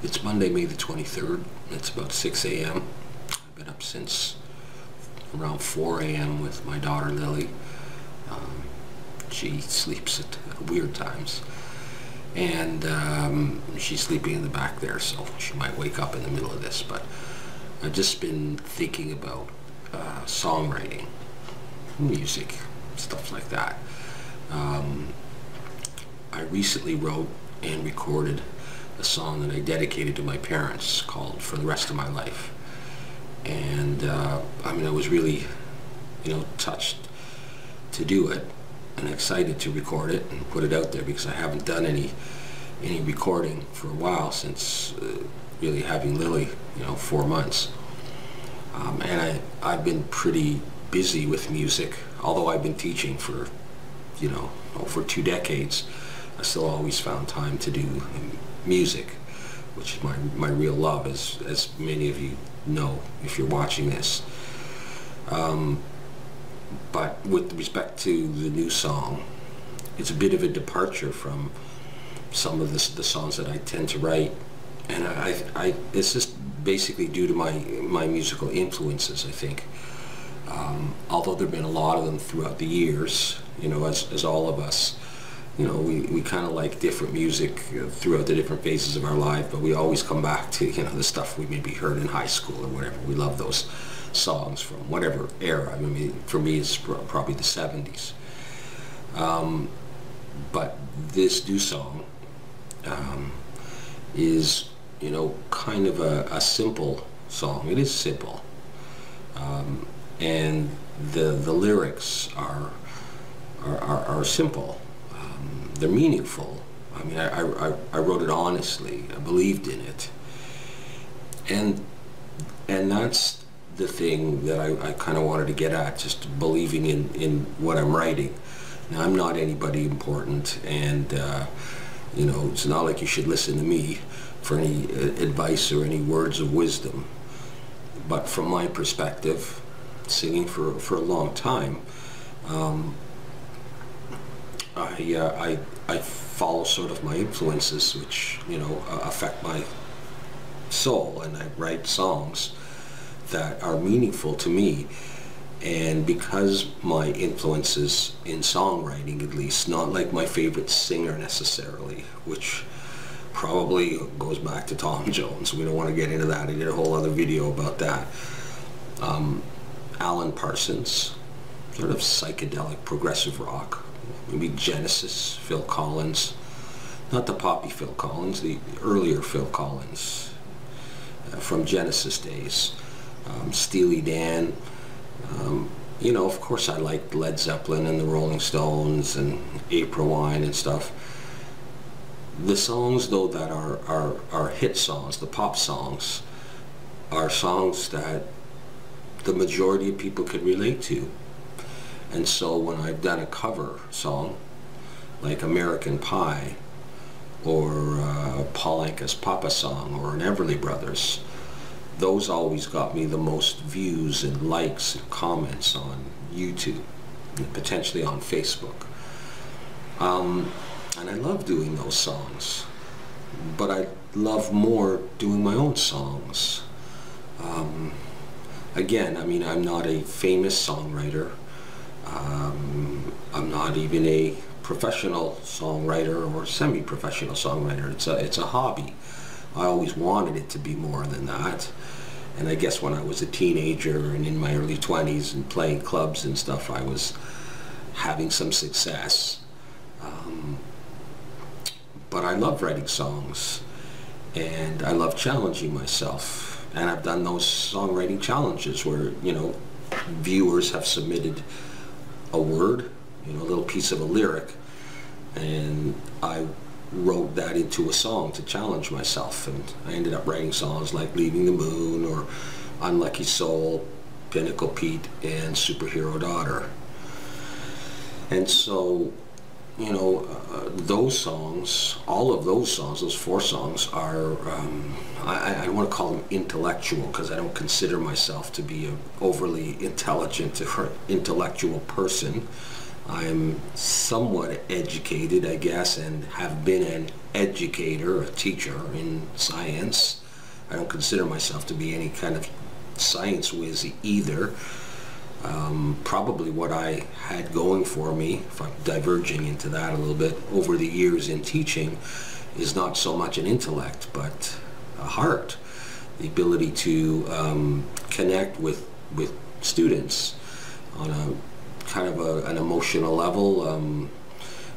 It's Monday, May the 23rd. It's about 6 a.m. I've been up since around 4 a.m. with my daughter Lily. She sleeps at weird times. And she's sleeping in the back there, so she might wake up in the middle of this. But I've just been thinking about songwriting, music, stuff like that. I recently wrote and recorded a song that I dedicated to my parents called For the Rest of My Life. And I mean, I was really, touched to do it and excited to record it and put it out there, because I haven't done any recording for a while, since really having Lily, 4 months. And I've been pretty busy with music, although I've been teaching for, over 2 decades. I still always found time to do music, which is my real love, as many of you know if you're watching this. But with respect to the new song, it's a bit of a departure from some of the songs that I tend to write, and it's just basically due to my musical influences, I think. Although there have been a lot of them throughout the years, as all of us, we kind of like different music throughout the different phases of our life, but we always come back to, the stuff we maybe heard in high school or whatever. We love those songs from whatever era. I mean, for me, it's probably the 70s. But this new song is, kind of a simple song. It is simple. And the lyrics are simple. They're meaningful. I mean, I wrote it honestly. I believed in it. And that's the thing that I kind of wanted to get at, just believing in what I'm writing. Now, I'm not anybody important, and it's not like you should listen to me for any advice or any words of wisdom. But from my perspective, singing for a long time, I follow sort of my influences, which affect my soul, and I write songs that are meaningful to me. And because my influences in songwriting, at least, not like my favorite singer necessarily, which probably goes back to Tom Jones. We don't want to get into that. I did a whole other video about that. Alan Parsons, sort of psychedelic progressive rock. Maybe Genesis, Phil Collins. Not the poppy Phil Collins, the earlier Phil Collins from Genesis days. Steely Dan. Of course I liked Led Zeppelin and the Rolling Stones and April Wine and stuff. The songs, though, that are hit songs, the pop songs, are songs that the majority of people can relate to. And so when I've done a cover song, like American Pie, or Paul Anka's Papa Song, or an Everly Brothers, those always got me the most views and likes and comments on YouTube, and potentially on Facebook. And I love doing those songs, but I love more doing my own songs. Again, I mean, I'm not a famous songwriter. I'm not even a professional songwriter or semi-professional songwriter. It's a hobby. I always wanted it to be more than that. And I guess when I was a teenager and in my early 20s and playing clubs and stuff, I was having some success. But I love writing songs, and I love challenging myself. And I've done those songwriting challenges where, viewers have submitted a word, a little piece of a lyric, and I wrote that into a song to challenge myself. And I ended up writing songs like Leaving the Moon, or Unlucky Soul, Pinnacle Pete, and Superhero Daughter. And so, those songs, all of those songs, those 4 songs are, I don't want to call them intellectual, because I don't consider myself to be an overly intelligent or intellectual person. I'm somewhat educated, I guess, and have been an educator, a teacher in science. I don't consider myself to be any kind of science whiz either. Probably what I had going for me, if I'm diverging into that a little bit, over the years in teaching, is not so much an intellect, but a heart. The ability to connect with students on a kind of an emotional level,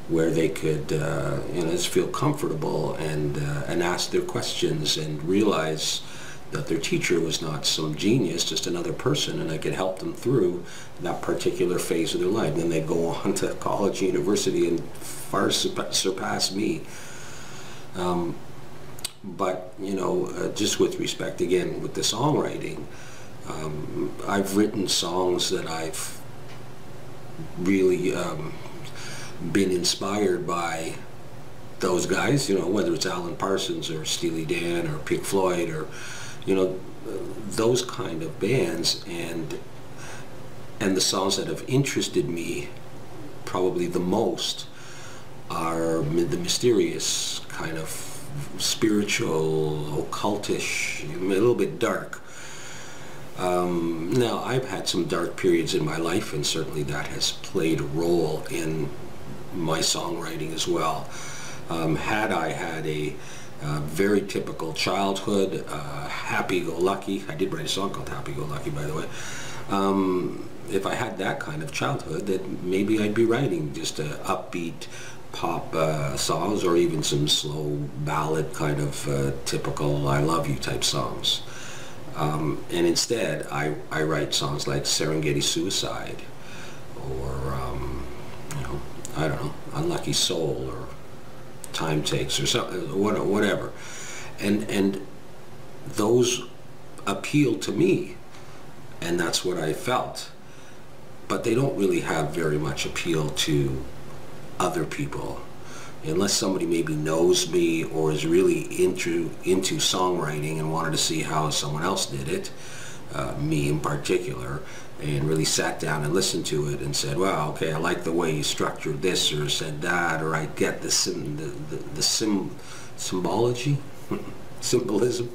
where they could just feel comfortable and ask their questions and realize that their teacher was not some genius, just another person, and I could help them through that particular phase of their life. And then they go on to college, university, and far surpass me. But just with respect, again, with the songwriting, I've written songs that I've really been inspired by those guys, whether it's Alan Parsons or Steely Dan or Pink Floyd or those kind of bands, and the songs that have interested me probably the most are the mysterious kind of spiritual, occultish, a little bit dark. Now, I've had some dark periods in my life, and certainly that has played a role in my songwriting as well. Had I had a very typical childhood, happy-go-lucky, I did write a song called Happy-Go-Lucky, by the way. If I had that kind of childhood, then maybe I'd be writing just upbeat pop songs, or even some slow ballad kind of typical I love you type songs. And instead I write songs like Serengeti Suicide, or I don't know, Unlucky Soul, or Time Takes, or something, whatever. And those appeal to me, and that's what I felt. But they don't really have very much appeal to other people, unless somebody maybe knows me or is really into songwriting and wanted to see how someone else did it, me in particular, and really sat down and listened to it and said, wow, okay, I like the way you structured this or said that, or I get the symbology, symbolism,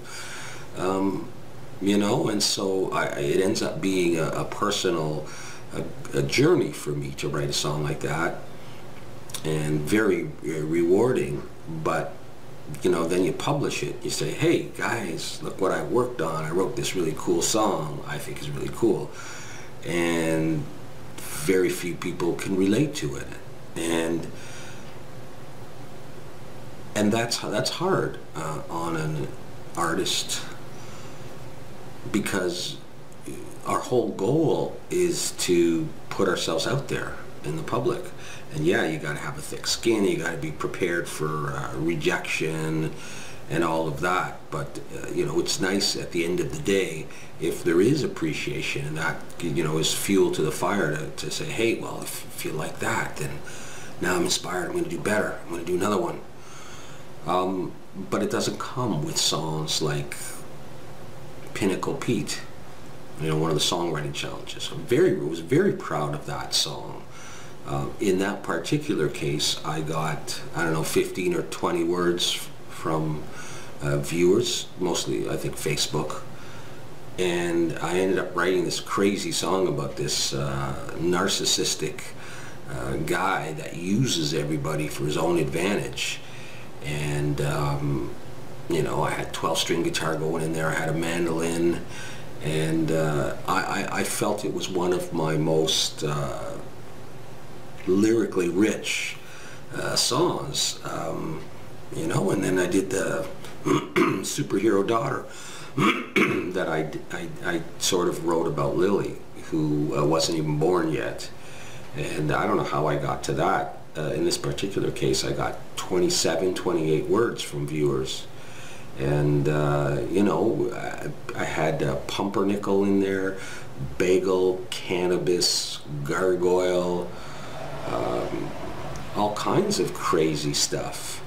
and so it ends up being a personal a journey for me to write a song like that, and very rewarding. But then you publish it, you say, hey guys, look what I worked on, I wrote this really cool song I think is really cool, and very few people can relate to it, and that's hard on an artist, because our whole goal is to put ourselves out there in the public. And yeah, you got to have a thick skin, you got to be prepared for rejection and all of that, but it's nice at the end of the day if there is appreciation, and that is fuel to the fire to say, hey, well, if you like that, then now I'm inspired, I'm going to do better, I'm going to do another one. But it doesn't come with songs like Pinnacle Pete, one of the songwriting challenges. I was very proud of that song. In that particular case, I got, 15 or 20 words from viewers, mostly I think Facebook, and I ended up writing this crazy song about this narcissistic guy that uses everybody for his own advantage. And I had 12-string guitar going in there, I had a mandolin, and I felt it was one of my most lyrically rich songs, and then I did the Superhero Daughter that I sort of wrote about Lily, who wasn't even born yet, and I don't know how I got to that. In this particular case, I got 27, 28 words from viewers, and I had pumpernickel in there, bagel, cannabis, gargoyle, all kinds of crazy stuff.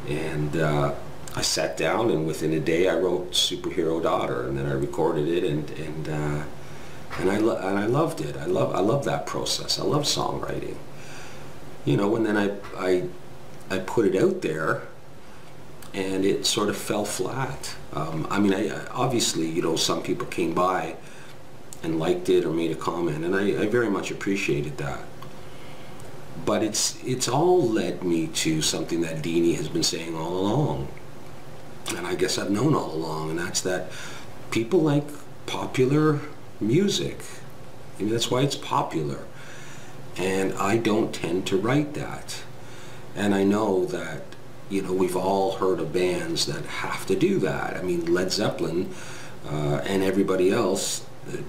And I sat down, and within a day I wrote Superhero Daughter, and then I recorded it, and I loved it. I love that process. I love songwriting. And then I put it out there, and it sort of fell flat. I mean, obviously, you know, some people came by and liked it or made a comment, and I very much appreciated that. But it's all led me to something that Deanie has been saying all along, and I guess I've known all along, and that's that people like popular music. I mean, that's why it's popular, and I don't tend to write that. And I know that, you know, we've all heard of bands that have to do that. I mean, Led Zeppelin and everybody else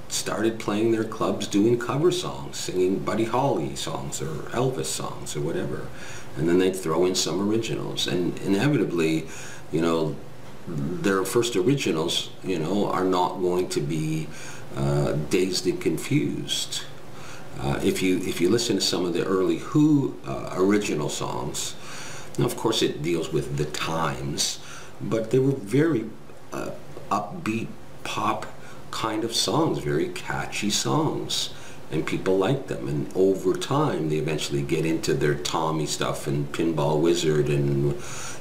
started playing their clubs doing cover songs, singing Buddy Holly songs or Elvis songs or whatever. And then they'd throw in some originals. And inevitably, you know, their first originals, you know, are not going to be Dazed and Confused. If you listen to some of the early Who original songs, now of course it deals with the times, but they were very upbeat pop kind of songs, very catchy songs, and people liked them. And over time they eventually get into their Tommy stuff and Pinball Wizard and,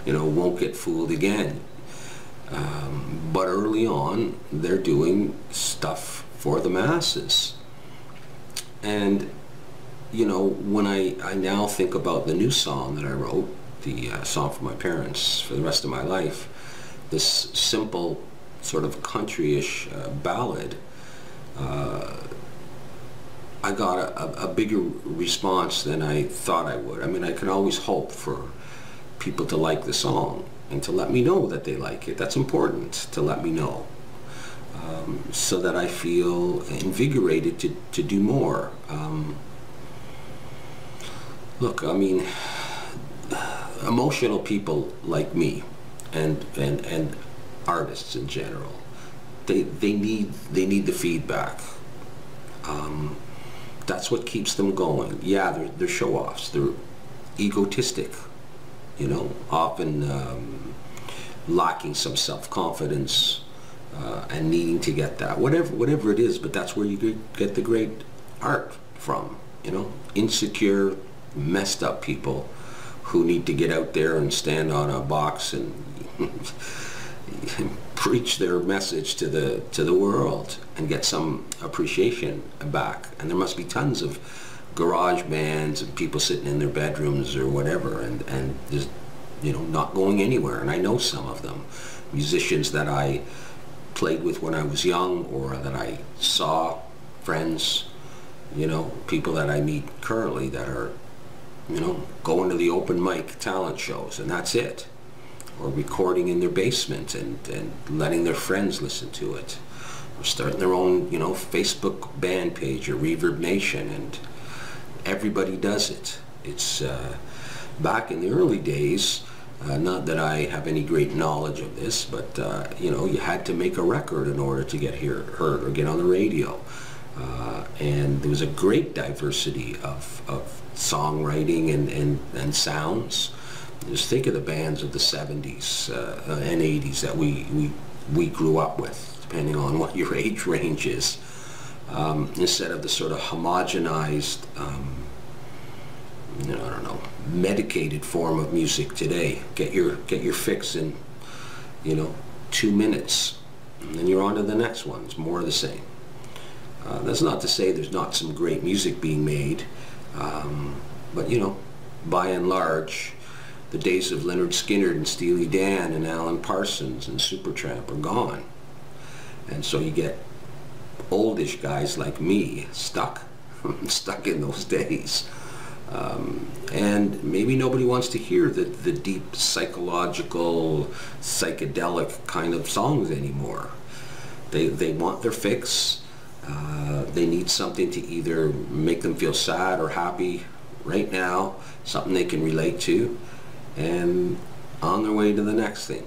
you know, Won't Get Fooled Again. But early on they're doing stuff for the masses. And, you know, when I now think about the new song that I wrote, the song for my parents for the rest of my life, this simple sort of country-ish ballad, I got a bigger response than I thought I would. I mean, I can always hope for people to like the song and to let me know that they like it. That's important, to let me know. So that I feel invigorated to do more. Look, I mean, emotional people like me and artists in general, they need the feedback. That's what keeps them going. Yeah, they're show-offs. They're egotistic, you know, often lacking some self-confidence. And needing to get that, whatever it is, but that's where you get the great art from, you know. Insecure, messed up people who need to get out there and stand on a box and preach their message to the world and get some appreciation back. And there must be tons of garage bands and people sitting in their bedrooms or whatever, and just, you know, not going anywhere. And I know some of them, musicians that I played with when I was young, or that I saw, friends, you know, people that I meet currently that are, you know, going to the open mic talent shows, and that's it. Or recording in their basement and letting their friends listen to it. Or starting their own, you know, Facebook band page or Reverb Nation, and everybody does it. It's back in the early days, not that I have any great knowledge of this, but you know, you had to make a record in order to get heard or get on the radio. And there was a great diversity of songwriting and sounds. Just think of the bands of the 70s and 80s that we grew up with, depending on what your age range is. Instead of the sort of homogenized, you know, I don't know, medicated form of music today. Get your fix in, you know, 2 minutes, and then you're on to the next one. It's more of the same. That's not to say there's not some great music being made, but, you know, by and large, the days of Leonard Skinner and Steely Dan and Alan Parsons and Supertramp are gone. And so you get oldish guys like me stuck in those days. And maybe nobody wants to hear the deep psychological, psychedelic kind of songs anymore. They want their fix. They need something to either make them feel sad or happy right now, something they can relate to, and on their way to the next thing.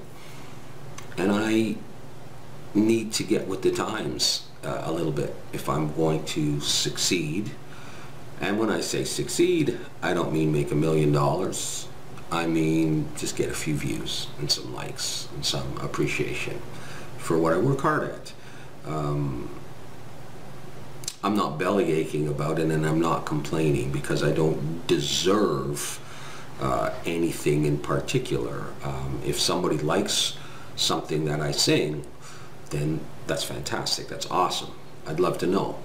And I need to get with the times a little bit if I'm going to succeed. And when I say succeed, I don't mean make $1 million. I mean just get a few views and some likes and some appreciation for what I work hard at. I'm not belly aching about it, and I'm not complaining, because I don't deserve anything in particular. If somebody likes something that I sing, then that's fantastic. That's awesome. I'd love to know.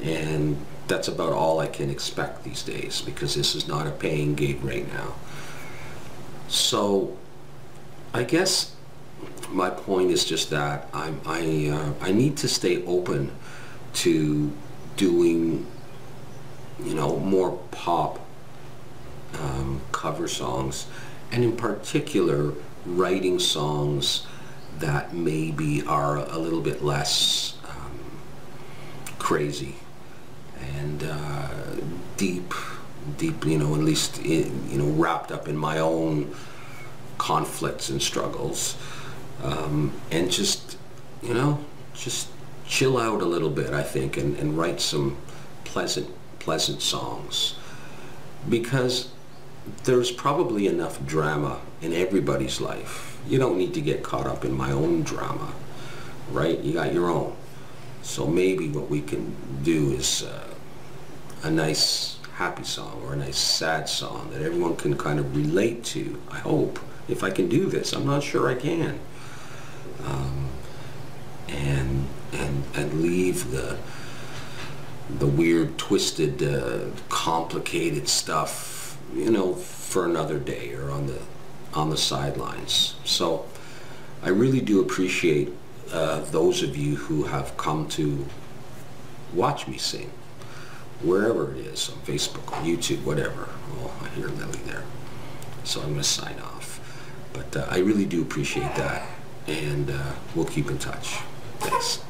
And that's about all I can expect these days, because this is not a paying gig right now. So I guess my point is just that I need to stay open to doing, you know, more pop cover songs, and in particular writing songs that maybe are a little bit less crazy and deep, you know, at least you know, wrapped up in my own conflicts and struggles, and just, you know, just chill out a little bit, I think, and write some pleasant songs, because there's probably enough drama in everybody's life. You don't need to get caught up in my own drama, right? You got your own. So maybe what we can do is a nice happy song or a nice sad song that everyone can kind of relate to. I hope, if I can do this. I'm not sure I can. And leave the weird, twisted, complicated stuff, you know, for another day, or on the sidelines. So I really do appreciate those of you who have come to watch me sing, wherever it is, on Facebook or YouTube, whatever. Oh, I hear Lily there. So I'm going to sign off. But I really do appreciate that, and we'll keep in touch. Thanks.